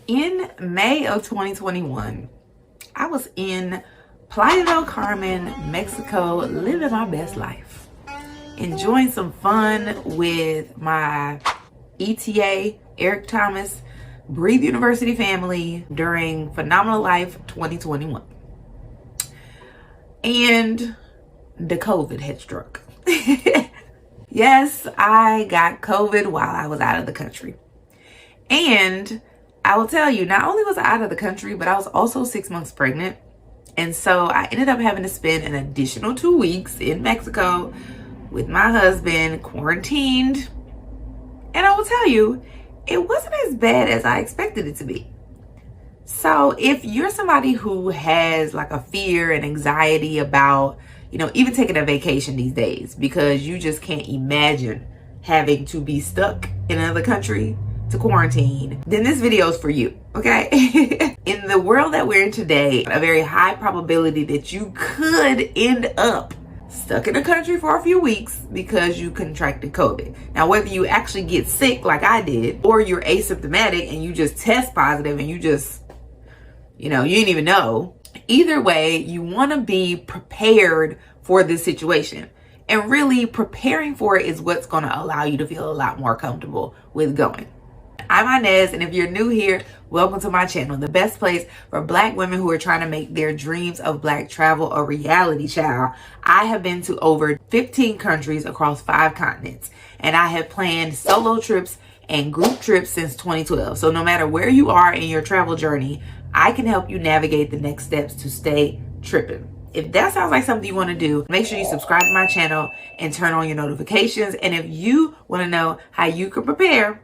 In May of 2021, I was in Playa del Carmen, Mexico, living my best life. Enjoying some fun with my ETA, Eric Thomas, Breathe University family during Phenomenal Life 2021. And the COVID had struck. Yes, I got COVID while I was out of the country. And I will tell you, not only was I out of the country, but I was also 6 months pregnant. And so I ended up having to spend an additional 2 weeks in Mexico with my husband, quarantined. And I will tell you, it wasn't as bad as I expected it to be. So if you're somebody who has like a fear and anxiety about, even taking a vacation these days, because you just can't imagine having to be stuck in another country to quarantine, then this video is for you, okay? In the world that we're in today, a very high probability that you could end up stuck in a country for a few weeks because you contracted COVID. Now, whether you actually get sick like I did, or you're asymptomatic and you just test positive and you just, you didn't even know. Either way, you want to be prepared for this situation. And really, preparing for it is what's going to allow you to feel a lot more comfortable with going. I'm Inez, and if you're new here, welcome to my channel, the best place for Black women who are trying to make their dreams of Black travel a reality, child. I have been to over 15 countries across 5 continents, and I have planned solo trips and group trips since 2012. So no matter where you are in your travel journey, I can help you navigate the next steps to stay tripping. If that sounds like something you want to do, make sure you subscribe to my channel and turn on your notifications. And if you want to know how you can prepare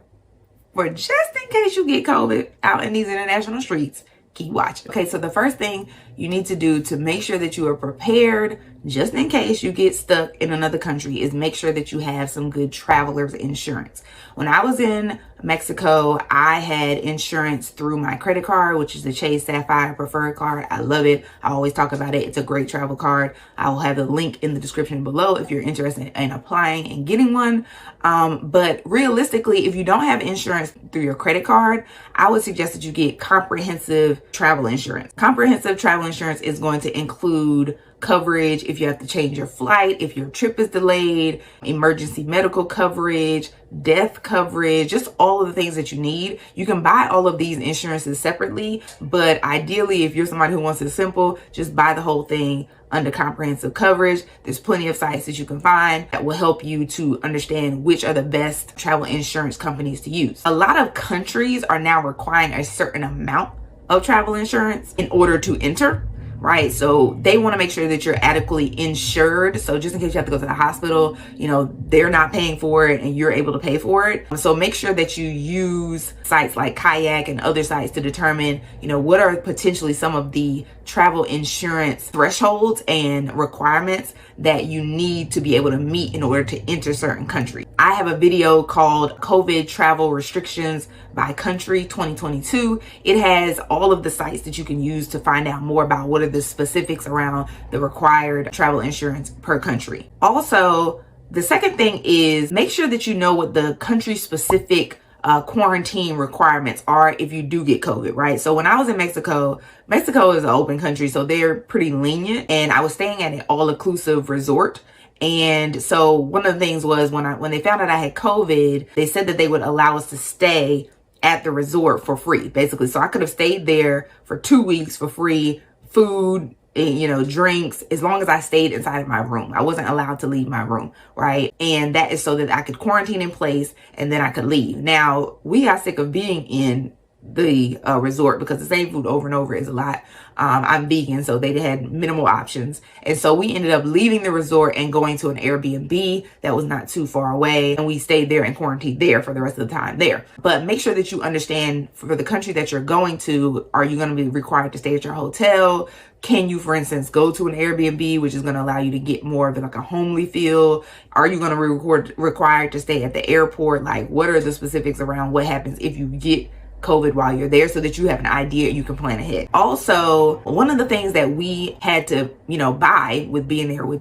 for just in case you get COVID out in these international streets, keep watching. Okay, so the first thing you need to do to make sure that you are prepared just in case you get stuck in another country is make sure that you have some good traveler's insurance. When I was in Mexico, I had insurance through my credit card, which is the Chase Sapphire Preferred card. I love it. I always talk about it. It's a great travel card. I will have the link in the description below if you're interested in applying and getting one. But realistically, if you don't have insurance through your credit card, I would suggest that you get comprehensive travel insurance. Comprehensive travel insurance is going to include coverage if you have to change your flight, if your trip is delayed, emergency medical coverage, death coverage, just all of the things that you need. You can buy all of these insurances separately, but ideally, if you're somebody who wants it simple, just buy the whole thing under comprehensive coverage. There's plenty of sites that you can find that will help you to understand which are the best travel insurance companies to use. A lot of countries are now requiring a certain amount of travel insurance in order to enter. Right, so they want to make sure that you're adequately insured. So just in case you have to go to the hospital, they're not paying for it and you're able to pay for it. So make sure that you use sites like Kayak and other sites to determine, what are potentially some of the travel insurance thresholds and requirements that you need to be able to meet in order to enter certain countries. I have a video called COVID Travel Restrictions by Country 2022. It has all of the sites that you can use to find out more about what are the specifics around the required travel insurance per country. Also, the second thing is make sure that you know what the country specific quarantine requirements are if you do get COVID, right? So when I was in Mexico is an open country, so they're pretty lenient, and I was staying at an all-inclusive resort. And so one of the things was when they found out I had COVID, they said that they would allow us to stay at the resort for free, basically. So I could have stayed there for 2 weeks for free, food, drinks, as long as I stayed inside of my room. I wasn't allowed to leave my room, right? And that is so that I could quarantine in place and then I could leave. Now, we got sick of being in the resort because the same food over and over is a lot. I'm vegan, so they had minimal options. And so we ended up leaving the resort and going to an Airbnb that was not too far away. And we stayed there and quarantined there for the rest of the time there. But make sure that you understand for the country that you're going to, are you going to be required to stay at your hotel? Can you, for instance, go to an Airbnb, which is going to allow you to get more of like a homely feel? Are you going to be required to stay at the airport? Like, what are the specifics around what happens if you get COVID while you're there, so that you have an idea, you can plan ahead. Also, one of the things that we had to, buy with being there with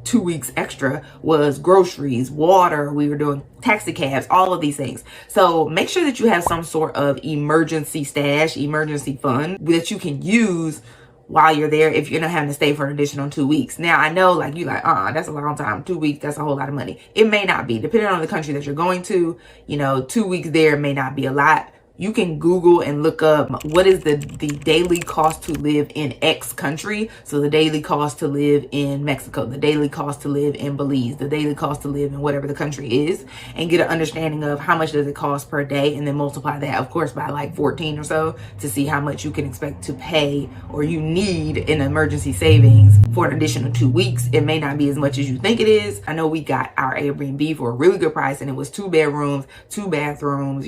2 weeks extra was groceries, water, we were doing taxi cabs, all of these things. So make sure that you have some sort of emergency stash, emergency fund that you can use while you're there if you're not having to stay for an additional 2 weeks. Now, I know like you like, that's a long time. 2 weeks, that's a whole lot of money. It may not be, depending on the country that you're going to, 2 weeks there may not be a lot. You can Google and look up what is the daily cost to live in X country. So the daily cost to live in Mexico, the daily cost to live in Belize, the daily cost to live in whatever the country is, and get an understanding of how much does it cost per day, and then multiply that, of course, by like 14 or so to see how much you can expect to pay or you need in emergency savings for an additional 2 weeks. It may not be as much as you think it is. I know we got our Airbnb for a really good price, and it was 2 bedrooms, 2 bathrooms,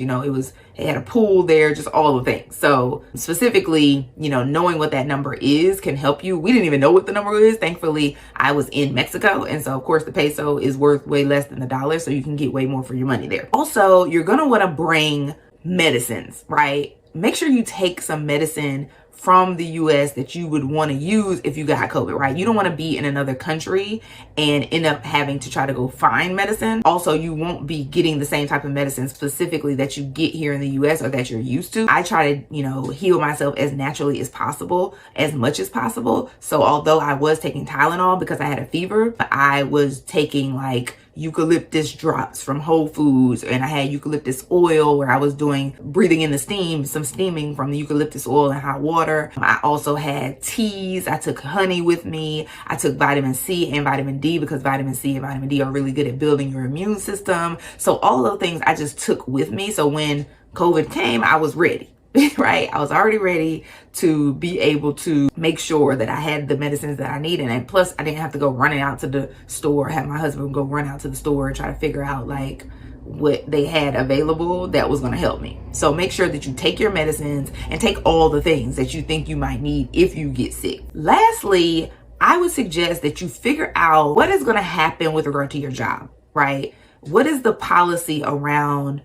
it had a pool there, just all the things. So specifically, knowing what that number is can help you. We didn't even know what the number is. Thankfully, I was in Mexico. And so of course the peso is worth way less than the dollar. So you can get way more for your money there. Also, you're going to want to bring medicines, right? Make sure you take some medicine from the US that you would want to use if you got COVID, right? You don't want to be in another country and end up having to try to go find medicine. Also, you won't be getting the same type of medicine specifically that you get here in the US or that you're used to. I try to, heal myself as naturally as possible, as much as possible. So although I was taking Tylenol because I had a fever, I was taking like eucalyptus drops from Whole Foods, and I had eucalyptus oil where I was breathing in the some steaming from the eucalyptus oil and hot water. I also had teas. I took honey with me. I took vitamin C and vitamin D because vitamin C and vitamin D are really good at building your immune system. So all of those things I just took with me. So when COVID came, I was ready. Right? I was already ready to be able to make sure that I had the medicines that I needed. And plus I didn't have to go running out to the store, have my husband go run out to the store and try to figure out like what they had available that was going to help me. So make sure that you take your medicines and take all the things that you think you might need if you get sick. Lastly, I would suggest that you figure out what is going to happen with regard to your job, right? What is the policy around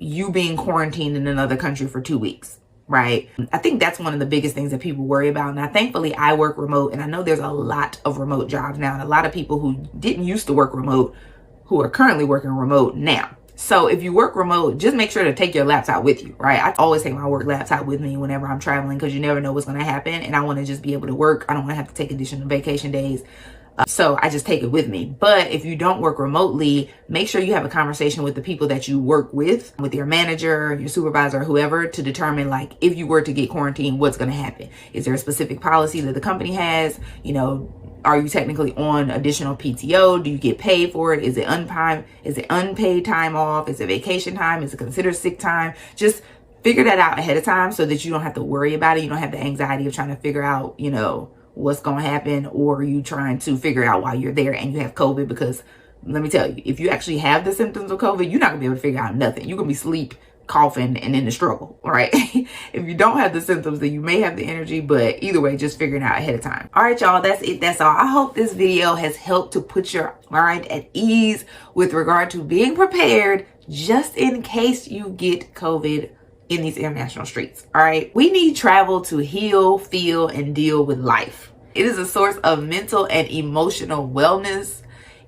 you being quarantined in another country for 2 weeks, right? I think that's one of the biggest things that people worry about. Now, thankfully, I work remote, and I know there's a lot of remote jobs now, and a lot of people who didn't used to work remote who are currently working remote now. So if you work remote, just make sure to take your laptop with you, right? I always take my work laptop with me whenever I'm traveling because you never know what's going to happen, and I want to just be able to work. I don't want to have to take additional vacation days. So I just take it with me. But if you don't work remotely, make sure you have a conversation with the people that you work with your manager, your supervisor, whoever, to determine like if you were to get quarantined, what's going to happen. Is there a specific policy that the company has? Are you technically on additional PTO? Do you get paid for it? Is it unpaid? Is it unpaid time off? Is it vacation time? Is it considered sick time? Just figure that out ahead of time so that you don't have to worry about it. You don't have the anxiety of trying to figure out, what's going to happen, or you trying to figure out while you're there and you have COVID. Because let me tell you, if you actually have the symptoms of COVID, you're not gonna be able to figure out nothing. You're gonna be asleep, coughing, and in the struggle, right? If you don't have the symptoms, then you may have the energy, but either way, just figure it out ahead of time. All right, y'all, that's it. That's all. I hope this video has helped to put your mind at ease with regard to being prepared just in case you get COVID in these international streets. All right. We need travel to heal, feel, and deal with life. It is a source of mental and emotional wellness.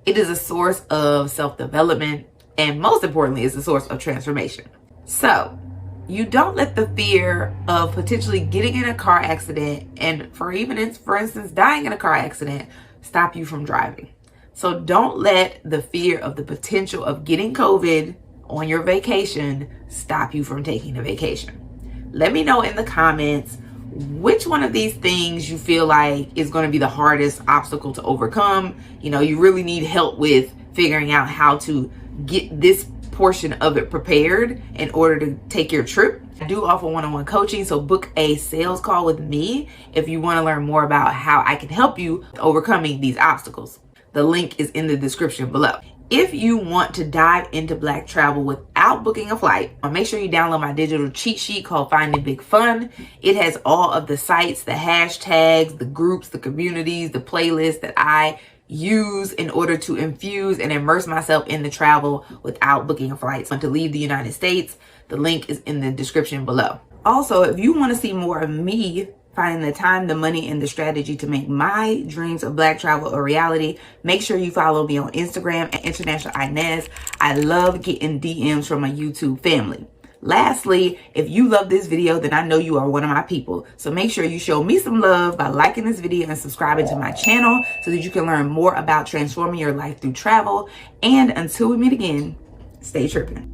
It is a source of self-development. And most importantly, it's a source of transformation. So you don't let the fear of potentially getting in a car accident and for instance, dying in a car accident stop you from driving. So don't let the fear of the potential of getting COVID on your vacation stop you from taking a vacation. Let me know in the comments which one of these things you feel like is going to be the hardest obstacle to overcome. You really need help with figuring out how to get this portion of it prepared in order to take your trip. I do offer one-on-one coaching, so book a sales call with me if you want to learn more about how I can help you with overcoming these obstacles. The link is in the description below. If you want to dive into Black travel without booking a flight, make sure you download my digital cheat sheet called Finding Big Fun. It has all of the sites, the hashtags, the groups, the communities, the playlists that I use in order to infuse and immerse myself in the travel without booking a flight. So to leave the United States, the link is in the description below. Also, if you want to see more of me finding the time, the money, and the strategy to make my dreams of Black travel a reality. Make sure you follow me on Instagram at International Inez. I love getting DMs from my YouTube family. Lastly, if you love this video, then I know you are one of my people. So make sure you show me some love by liking this video and subscribing to my channel so that you can learn more about transforming your life through travel. And until we meet again, stay tripping.